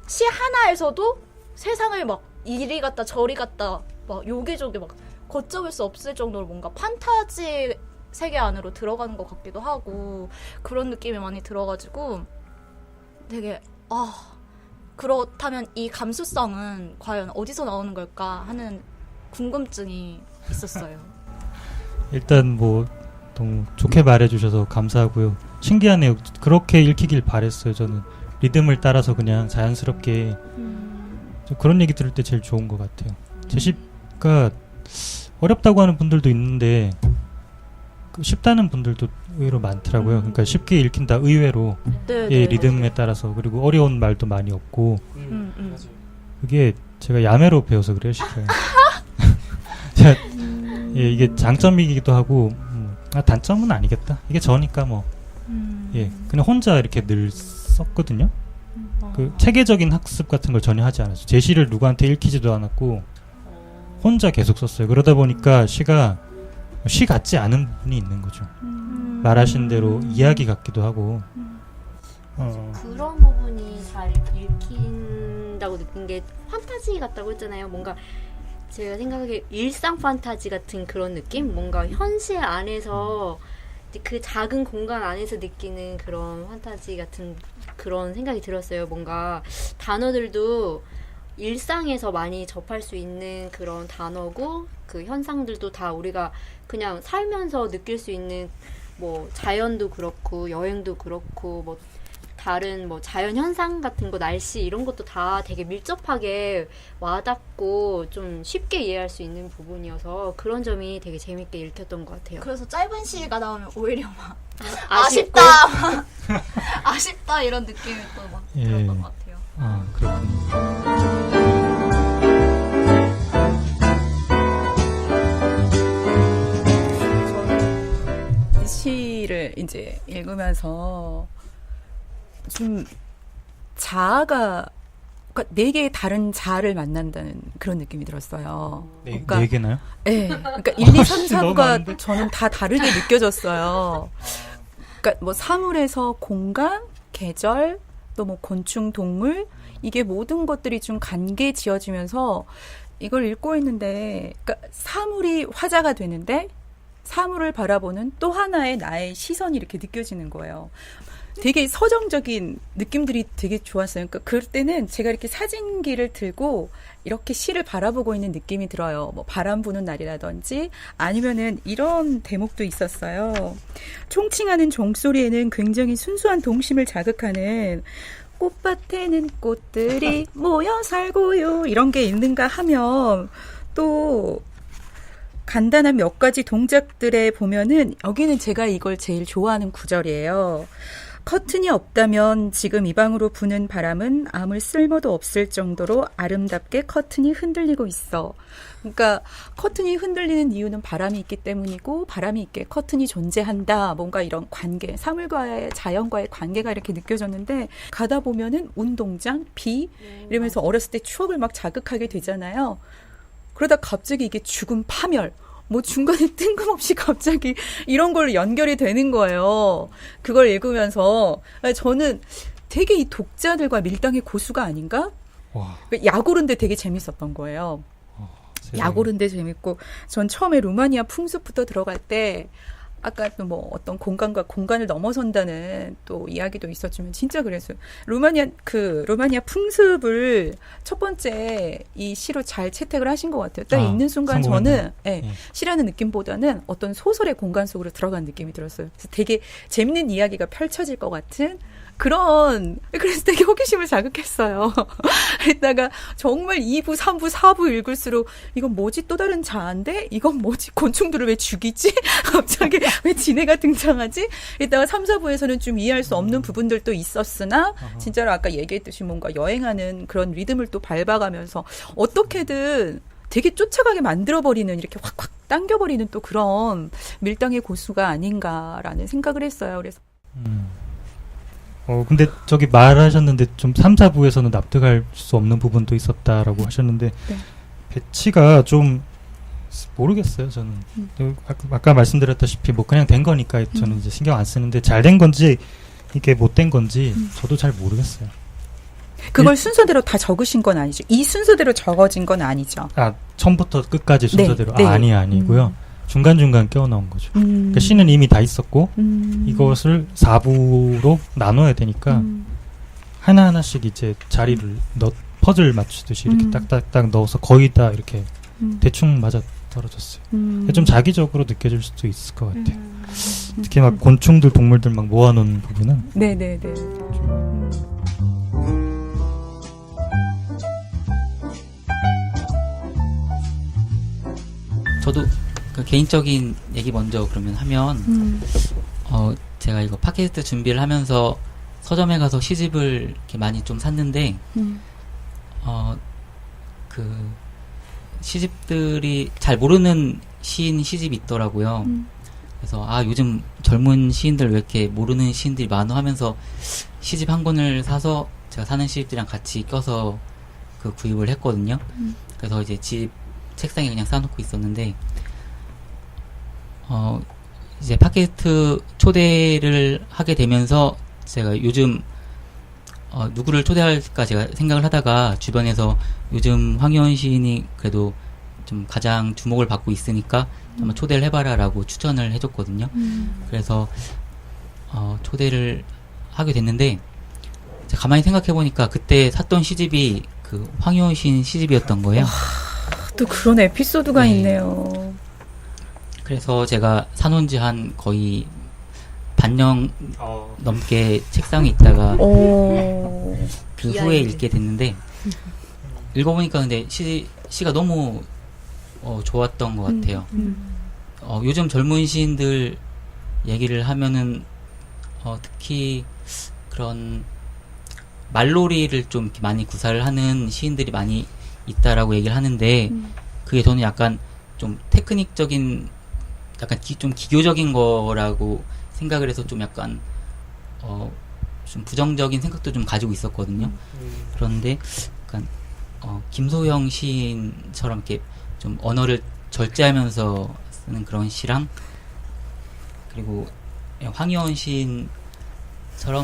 시 하나에서도 세상을 막 이리 갔다 저리 갔다 막 요기저기 막 걷잡을 수 없을 정도로 뭔가 판타지 세계 안으로 들어가는 것 같기도 하고 그런 느낌이 많이 들어가지고 되게 그렇다면 이 감수성은 과연 어디서 나오는 걸까 하는 궁금증이 있었어요. 일단 뭐 너무 좋게 말해주셔서 감사하고요. 신기하네요. 그렇게 읽히길 바랬어요. 저는 리듬을 따라서 그냥 자연스럽게 그런 얘기 들을 때 제일 좋은 것 같아요. 제시가 어렵다고 하는 분들도 있는데 쉽다는 분들도 의외로 많더라고요. 그러니까 쉽게 읽힌다 의외로 네, 예, 네. 리듬에 따라서. 그리고 어려운 말도 많이 없고 맞아요. 그게 제가 야매로 배워서 그래요, 시를. 제가 예, 이게 장점이기도 하고 단점은 아니겠다. 이게 저니까 뭐 예, 그냥 혼자 이렇게 늘 썼거든요. 그 체계적인 학습 같은 걸 전혀 하지 않았어요. 제 시를 누구한테 읽히지도 않았고 혼자 계속 썼어요. 그러다 보니까 시가 시 같지 않은 부분이 있는 거죠. 말하신 대로 이야기 같기도 하고 그런 부분이 잘 읽힌다고 느낀 게 판타지 같다고 했잖아요. 뭔가 제가 생각하기에 일상 판타지 같은 그런 느낌? 뭔가 현실 안에서 그 작은 공간 안에서 느끼는 그런 판타지 같은 그런 생각이 들었어요. 뭔가 단어들도 일상에서 많이 접할 수 있는 그런 단어고 그 현상들도 다 우리가 그냥 살면서 느낄 수 있는 뭐 자연도 그렇고 여행도 그렇고 뭐 다른 뭐 자연 현상 같은 거 날씨 이런 것도 다 되게 밀접하게 와닿고 좀 쉽게 이해할 수 있는 부분이어서 그런 점이 되게 재밌게 읽혔던 것 같아요. 그래서 짧은 시가 나오면 오히려 막 아쉽고. 아쉽다 아쉽다 이런 느낌이 또 막 예. 들었던 것 같아요. 아, 그렇군요. 저는 이 시를 이제 읽으면서 좀 자아가 그러니까 네 개의 다른 자아를 만난다는 그런 느낌이 들었어요. 그러니까 네 개나요? 네, 그러니까 1, 2, 3, 너무 4부가 많은데? 저는 다 다르게 느껴졌어요. 그러니까 뭐 사물에서 공간, 계절, 또 뭐 곤충, 동물 이게 모든 것들이 좀 관계 지어지면서 이걸 읽고 있는데 그러니까 사물이 화자가 되는데 사물을 바라보는 또 하나의 나의 시선이 이렇게 느껴지는 거예요. 되게 서정적인 느낌들이 되게 좋았어요. 그러니까 그럴 때는 제가 이렇게 사진기를 들고 이렇게 시를 바라보고 있는 느낌이 들어요. 뭐 바람 부는 날이라든지 아니면은 이런 대목도 있었어요. 총칭하는 종소리에는 굉장히 순수한 동심을 자극하는 꽃밭에는 꽃들이 모여 살고요. 이런 게 있는가 하면 또 간단한 몇 가지 동작들에 보면은 여기는 제가 이걸 제일 좋아하는 구절이에요. 커튼이 없다면 지금 이 방으로 부는 바람은 아무 쓸모도 없을 정도로 아름답게 커튼이 흔들리고 있어. 그러니까 커튼이 흔들리는 이유는 바람이 있기 때문이고 바람이 있게 커튼이 존재한다. 뭔가 이런 관계, 사물과의 자연과의 관계가 이렇게 느껴졌는데 가다 보면은 운동장, 비 이러면서 어렸을 때 추억을 막 자극하게 되잖아요. 그러다 갑자기 이게 죽음, 파멸 뭐 중간에 뜬금없이 갑자기 이런 걸로 연결이 되는 거예요. 그걸 읽으면서 저는 되게 이 독자들과 밀당의 고수가 아닌가? 와. 약 오른데 되게 재밌었던 거예요. 약 오른데 재밌고 전 처음에 루마니아 풍습부터 들어갈 때 아까 또 뭐 어떤 공간과 공간을 넘어선다는 또 이야기도 있었지만 진짜 그랬어요. 루마니아 풍습을 첫 번째 이 시로 잘 채택을 하신 것 같아요. 딱 읽는 순간 저는 시라는 느낌보다는 어떤 소설의 공간 속으로 들어간 느낌이 들었어요. 그래서 되게 재밌는 이야기가 펼쳐질 것 같은 그래서 되게 호기심을 자극했어요. 그랬다가 정말 2부, 3부, 4부 읽을수록 이건 뭐지? 또 다른 자아인데? 이건 뭐지? 곤충들을 왜 죽이지? 갑자기 왜 지네가 등장하지? 이따가 3, 4부에서는 좀 이해할 수 없는 부분들도 있었으나 진짜로 아까 얘기했듯이 뭔가 여행하는 그런 리듬을 또 밟아가면서 어떻게든 되게 쫓아가게 만들어버리는 이렇게 확확 당겨버리는 또 그런 밀당의 고수가 아닌가라는 생각을 했어요. 그래서 근데 저기 말하셨는데 좀 3, 4부에서는 납득할 수 없는 부분도 있었다라고 하셨는데 네. 배치가 좀 모르겠어요. 저는 아까 말씀드렸다시피 뭐 그냥 된 거니까 저는 이제 신경 안 쓰는데 잘 된 건지 이게 못 된 건지 저도 잘 모르겠어요. 그걸 순서대로 다 적으신 건 아니죠? 이 순서대로 적어진 건 아니죠? 아, 처음부터 끝까지 순서대로? 네. 아니고요. 중간중간 껴넣은 거죠. 그러니까 시는 이미 다 있었고 이것을 4부로 나눠야 되니까 하나하나씩 이제 자리를 퍼즐 맞추듯이 이렇게 딱딱딱 넣어서 거의 다 이렇게 대충 맞아 떨어졌어요. 좀 자기적으로 느껴질 수도 있을 것 같아요. 특히 막 곤충들, 동물들 막 모아놓은 부분은 네네네. 저도 그 개인적인 얘기 먼저 그러면 하면 제가 이거 팟캐스트 준비를 하면서 서점에 가서 시집을 이렇게 많이 좀 샀는데 그 시집들이 잘 모르는 시인 시집이 있더라고요. 그래서 요즘 젊은 시인들 왜 이렇게 모르는 시인들이 많아 하면서 시집 한 권을 사서 제가 사는 시집들이랑 같이 껴서 그 구입을 했거든요. 그래서 이제 집 책상에 그냥 쌓아놓고 있었는데 이제 팟캐스트 초대를 하게 되면서 제가 요즘 누구를 초대할까 제가 생각을 하다가 주변에서 요즘 황희원 시인이 그래도 좀 가장 주목을 받고 있으니까 한번 초대를 해봐라 라고 추천을 해줬거든요. 그래서 초대를 하게 됐는데 제가 가만히 생각해보니까 그때 샀던 시집이 그 황희원 시인 시집이었던 거예요. 또 그런 에피소드가 네. 있네요. 그래서 제가 사놓은 지 한 거의 반년 넘게 책상에 있다가 그 후에 읽게 됐는데 읽어보니까 근데 시가 너무 좋았던 것 같아요. 요즘 젊은 시인들 얘기를 하면은 특히 그런 말놀이를 좀 이렇게 많이 구사를 하는 시인들이 많이 있다라고 얘기를 하는데 그게 저는 약간 좀 테크닉적인 약간 좀 기교적인 거라고 생각을 해서 좀 약간 좀 부정적인 생각도 좀 가지고 있었거든요. 그런데 약간 김소영 시인처럼 이렇게 좀 언어를 절제하면서 쓰는 그런 시랑 그리고 황희원 시인처럼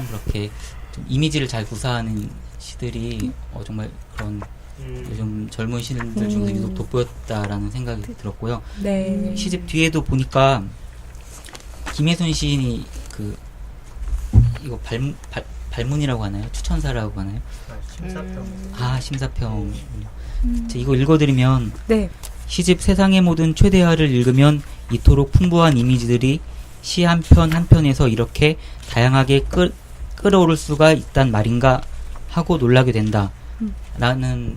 그렇게 좀 이미지를 잘 구사하는 시들이 정말 그런 요즘 젊은 시인들 중에서 유독 돋보였다라는 생각이 들었고요. 네. 시집 뒤에도 보니까 김혜순 시인이 그 이거 발문이라고 하나요? 추천사라고 하나요? 심사평. 이거 읽어드리면 네. 시집 세상의 모든 최대화를 읽으면 이토록 풍부한 이미지들이 시 한 편 한 편에서 이렇게 다양하게 끌어오를 수가 있단 말인가 하고 놀라게 된다. 라는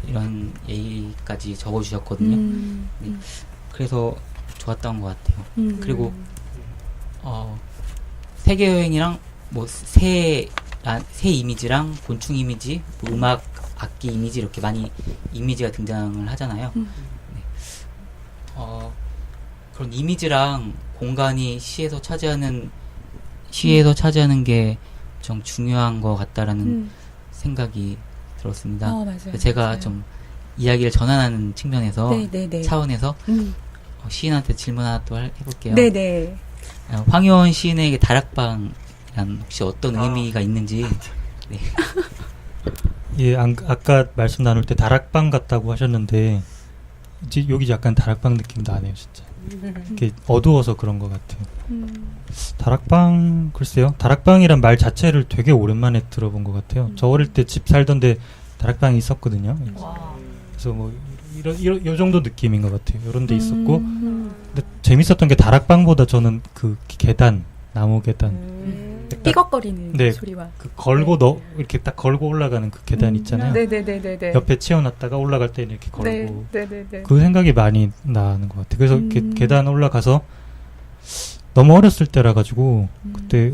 이런 얘기까지 적어주셨거든요. 네. 그래서 좋았던 것 같아요. 그리고 세계여행이랑 뭐 새 이미지랑 곤충 이미지, 뭐 음악, 악기 이미지 이렇게 많이 이미지가 등장을 하잖아요. 네. 그런 이미지랑 공간이 시에서 차지하는 게 좀 중요한 것 같다라는 생각이 들었습니다. 맞아요. 제가 맞아요. 좀 이야기를 전환하는 측면에서 네. 차원에서 시인한테 질문 하나 또 해볼게요. 네네. 황희원 시인에게 다락방이란 혹시 어떤 의미가 있는지. 네. 예, 아까 말씀 나눌 때 다락방 같다고 하셨는데 이제 여기 약간 다락방 느낌 나네요, 진짜. 이렇게 어두워서 그런 것 같아요. 다락방, 글쎄요. 다락방이란 말 자체를 되게 오랜만에 들어본 것 같아요. 저 어릴 때 집 살던데 다락방이 있었거든요. 그래서 뭐 요 정도 느낌인 것 같아요. 요런 데 있었고 근데 재밌었던 게 다락방보다 저는 그 계단, 나무 계단 삐걱거리는 네, 소리와 그 걸고 이렇게 딱 걸고 올라가는 그 계단 있잖아요. 네네네네. 옆에 채워놨다가 올라갈 때 이렇게 걸고 네네네. 그 생각이 많이 나는 것 같아요. 그래서 이렇게 계단 올라가서 너무 어렸을 때라 가지고 그때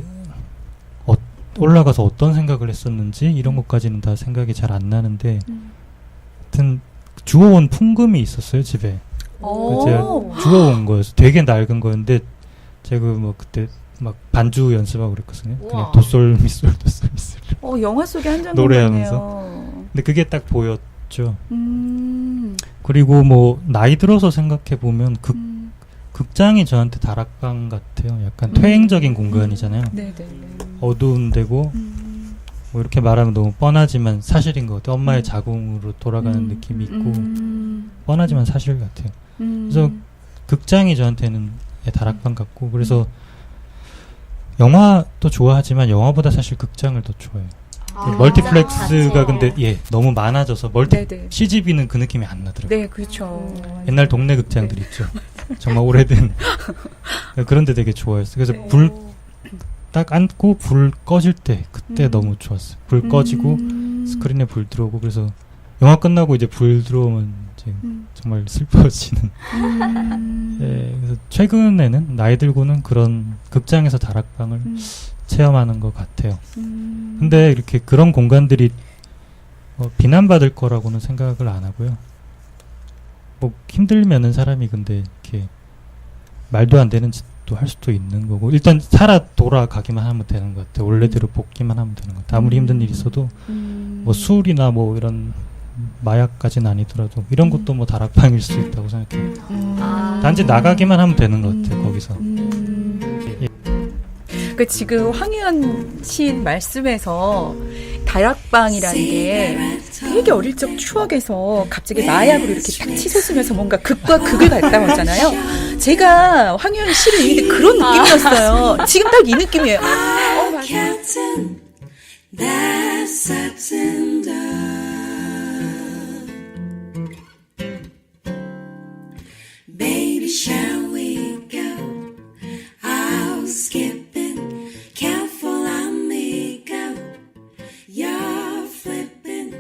올라가서 어떤 생각을 했었는지 이런 것까지는 다 생각이 잘 안 나는데 하여튼 주워온 풍금이 있었어요, 집에. 제가 주워온 거였어요. 되게 낡은 거였는데 제가 뭐 그때 막 반주 연습하고 그랬거든요. 그냥 도솔 미솔 영화 속의 한 장면 노래하면서. 근데 그게 딱 보였죠. 그리고 뭐 나이 들어서 생각해 보면 극장이 저한테 다락방 같아요. 약간 퇴행적인 공간이잖아요. 네네. 어두운 데고 뭐 이렇게 말하면 너무 뻔하지만 사실인 것 같아요. 엄마의 자궁으로 돌아가는 느낌이 있고 뻔하지만 사실 같아요. 그래서 극장이 저한테는 다락방 같고 그래서 영화도 좋아하지만 영화보다 사실 극장을 더 좋아해요. 멀티플렉스가 근데 너무 많아져서 CGV는 그 느낌이 안 나더라고요. 네, 그렇죠. 옛날 동네 극장들 있죠. 정말 오래된 그런데 되게 좋아했어요. 그래서 불 딱 안고 불 꺼질 때 그때 너무 좋았어요. 불 꺼지고 스크린에 불 들어오고 그래서 영화 끝나고 이제 불 들어오면 이제 정말 슬퍼지는. 예, 그래서 최근에는 나이 들고는 그런 극장에서 다락방을 체험하는 것 같아요. 근데 이렇게 그런 공간들이 비난받을 거라고는 생각을 안 하고요. 뭐 힘들면은 사람이 근데 이렇게 말도 안 되는 짓도 할 수도 있는 거고, 일단 살아 돌아가기만 하면 되는 것 같아요. 원래대로 복기만 하면 되는 것 같아요. 아무리 힘든 일이 있어도 뭐 술이나 뭐 이런 마약까지는 아니더라도 이런 것도 뭐 다락방일 수 있다고 생각해요. 단지 나가기만 하면 되는 것 같아요. 거기서. 그 지금 황유연 시인 말씀에서 다락방이라는 게 되게 어릴 적 추억에서 갑자기 마약으로 이렇게 딱 치솟으면서 뭔가 극과 극을 닮았잖아요. 제가 황유연 시를 읽는데 그런 느낌이었어요. 지금 딱 이 느낌이에요. Baby, shall we go out skipping? Careful, amigo. You're flipping,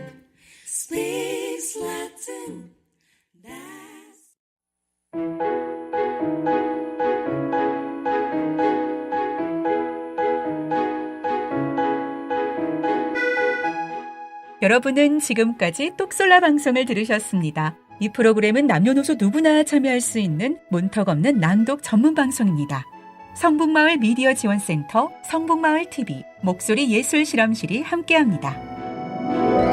speaks Latin. 여러분은 지금까지 똑솔라 방송을 들으셨습니다. 이 프로그램은 남녀노소 누구나 참여할 수 있는 문턱 없는 낭독 전문 방송입니다. 성북마을 미디어 지원센터, 성북마을 TV, 목소리 예술 실험실이 함께합니다.